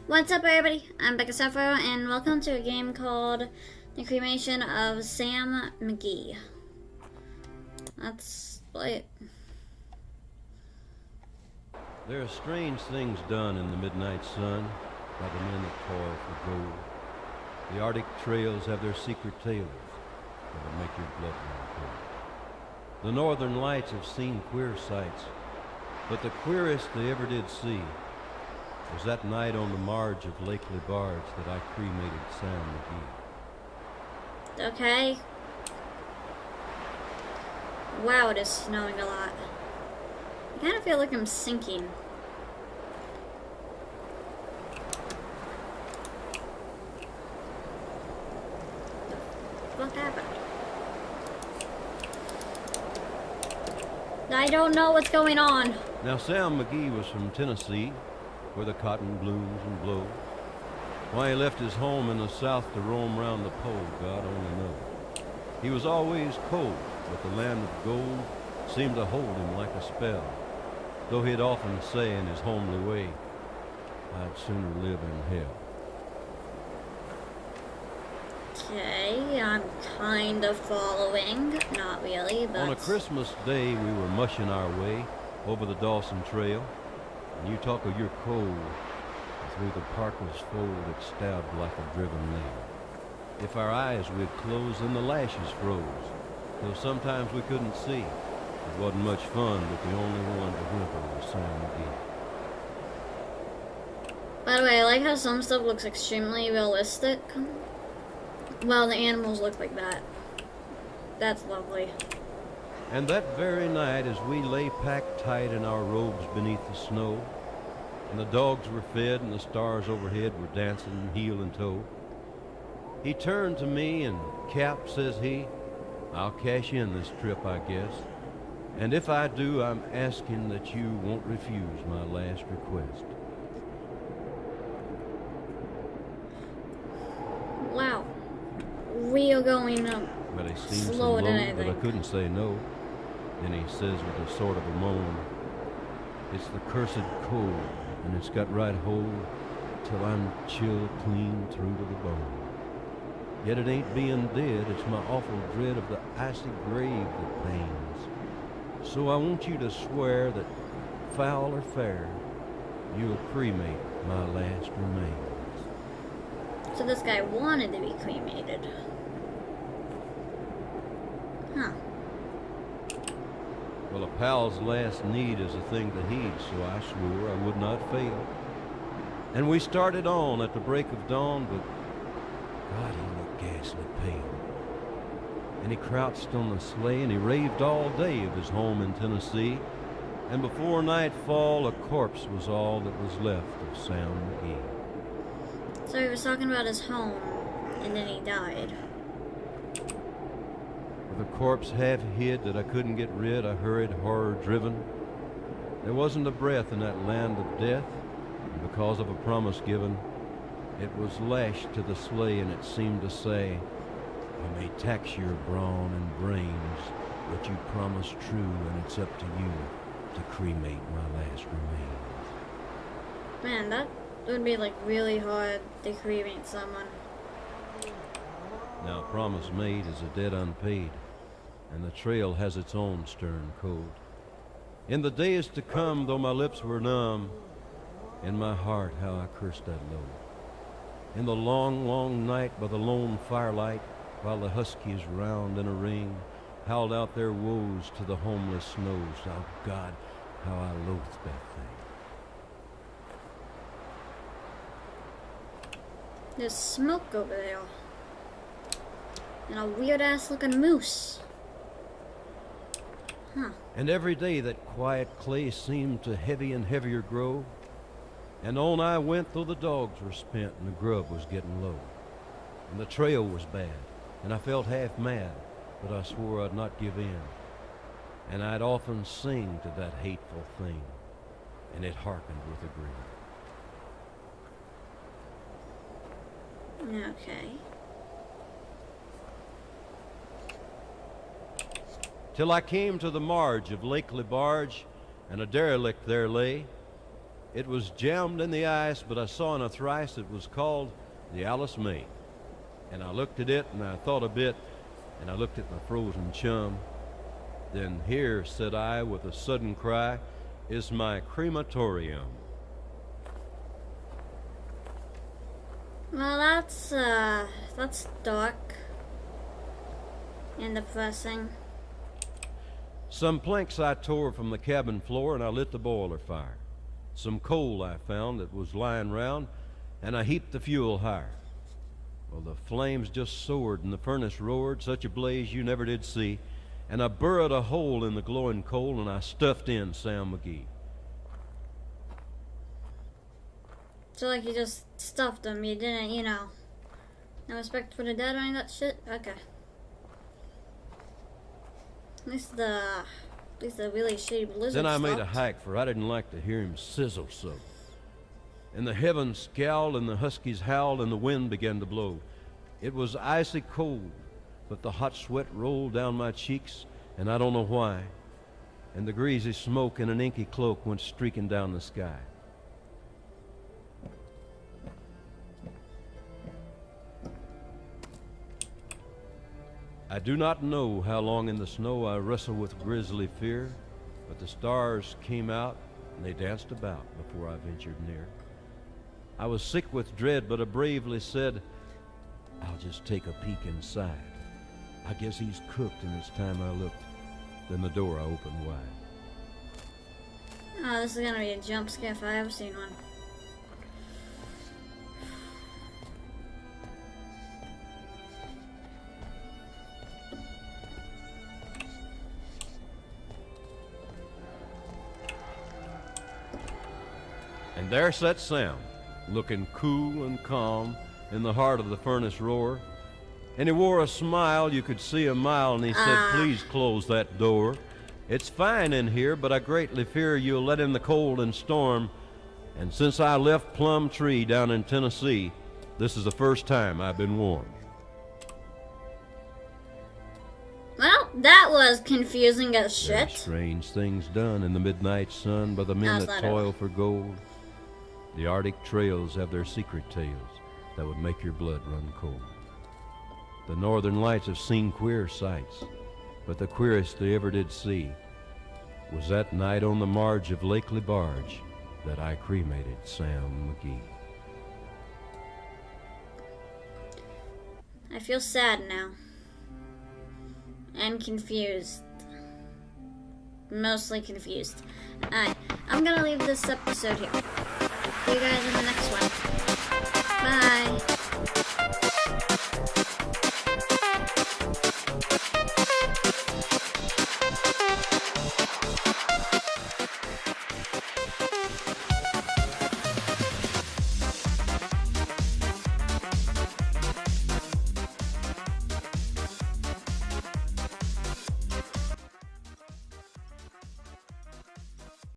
What's up, everybody? I'm Becca Sefro, and welcome to a game called The Cremation of Sam McGe. Let's play it. There are strange things done in the midnight sun by the men that toil for gold. The Arctic trails have their secret tales that will make your blood run cold. The northern lights have seen queer sights, but the queerest they ever did see was that night on the marge of Lake Lebarge that I cremated Sam McGe. Okay. Wow, it is snowing a lot. I kind of feel like I'm sinking. What happened? I don't know what's going on. Now, Sam McGe was from Tennessee, where the cotton blooms and blows. Why he left his home in the South to roam round the pole, God only knows. He was always cold, but the land of gold seemed to hold him like a spell. Though he'd often say in his homely way, I'd sooner live in hell. Okay, I'm kind of following. Not really, but... On a Christmas day, we were mushing our way over the Dawson Trail, and you talk of your cold, through the parka's fold it stabbed like a driven nail. If our eyes we'd close, then the lashes froze, though sometimes we couldn't see. It wasn't much fun, but the only one to whimper was Sam McGe. By the way, I like how some stuff looks extremely realistic. Well, the animals look like that. That's lovely. And that very night, as we lay packed tight in our robes beneath the snow, and the dogs were fed and the stars overhead were dancing heel and toe, he turned to me and, Cap, says he, I'll cash in this trip, I guess. And if I do, I'm asking that you won't refuse my last request. Wow. We are going But he seemed so slower low than that I anything. couldn't say no. Then he says with a sort of a moan, it's the cursed cold, and it's got right hold till I'm chilled clean through to the bone. Yet it ain't being dead, it's my awful dread of the icy grave that pains. So I want you to swear that, foul or fair, you'll cremate my last remains. So this guy wanted to be cremated. Huh. Well, a pal's last need is a thing to heed, so I swore I would not fail. And we started on at the break of dawn, but God, he looked ghastly pale. And he crouched on the sleigh, and he raved all day of his home in Tennessee. And before nightfall, a corpse was all that was left of Sam McGe. So he was talking about his home, and then he died. With a corpse half hid that I couldn't get rid, I hurried horror-driven. There wasn't a breath in that land of death, and because of a promise given, it was lashed to the sleigh, and it seemed to say, I may tax your brawn and brains, but you promise true, and it's up to you to cremate my last remains. Man, that would be like really hard to cremate someone. Now, a promise made is a debt unpaid, and the trail has its own stern code. In the days to come, though my lips were numb, in my heart how I cursed that load. In the long, long night by the lone firelight, while the huskies round in a ring howled out their woes to the homeless snows, oh God, how I loathed that thing. There's smoke over there. And a weird-ass looking moose. Huh. And every day that quiet clay seemed to heavy and heavier grow, and on I went though the dogs were spent and the grub was getting low. And the trail was bad, and I felt half mad, but I swore I'd not give in. And I'd often sing to that hateful thing, and it hearkened with a grin. Okay. Till I came to the marge of Lake Lebarge, and a derelict there lay, It was jammed in the ice, but I saw in a thrice it was called the Alice May. And I looked at it, and I thought a bit, and I looked at my frozen chum. Then here, said I with a sudden cry, is my crematorium. Well, that's dark and depressing. Some planks I tore from the cabin floor, and I lit the boiler fire. Some coal I found that was lying round, and I heaped the fuel higher. Well, the flames just soared, and the furnace roared, such a blaze you never did see, and I burrowed a hole in the glowing coal, and I stuffed in Sam McGe. So, like, you just stuffed him. You didn't, no respect for the dead or any of that shit? Okay. At least the really shitty blizzard Then I made a stopped. hike, for I didn't like to hear him sizzle so. And the heavens scowled, and the huskies howled, and the wind began to blow. It was icy cold, but the hot sweat rolled down my cheeks, and I don't know why. And the greasy smoke in an inky cloak went streaking down the sky. I do not know how long in the snow I wrestled with grisly fear, but the stars came out and they danced about before I ventured near. I was sick with dread, but I bravely said, I'll just take a peek inside. I guess he's cooked, and it's time I looked. Then the door I opened wide. Oh, this is gonna be a jump scare if I ever seen one. And there sat Sam, looking cool and calm in the heart of the furnace roar. And he wore a smile you could see a mile, and he said, please close that door. It's fine in here, but I greatly fear you'll let in the cold and storm. And since I left Plum Tree down in Tennessee, this is the first time I've been warm. Well, that was confusing as There are shit. strange things done in the midnight sun by the men How's that that toil for gold. The Arctic trails have their secret tales that would make your blood run cold. The northern lights have seen queer sights, but the queerest they ever did see was that night on the marge of Lake LeBarge that I cremated Sam McGe. I feel sad now. And confused. Mostly confused. Alright, I'm gonna leave this episode here. See you guys in the next one.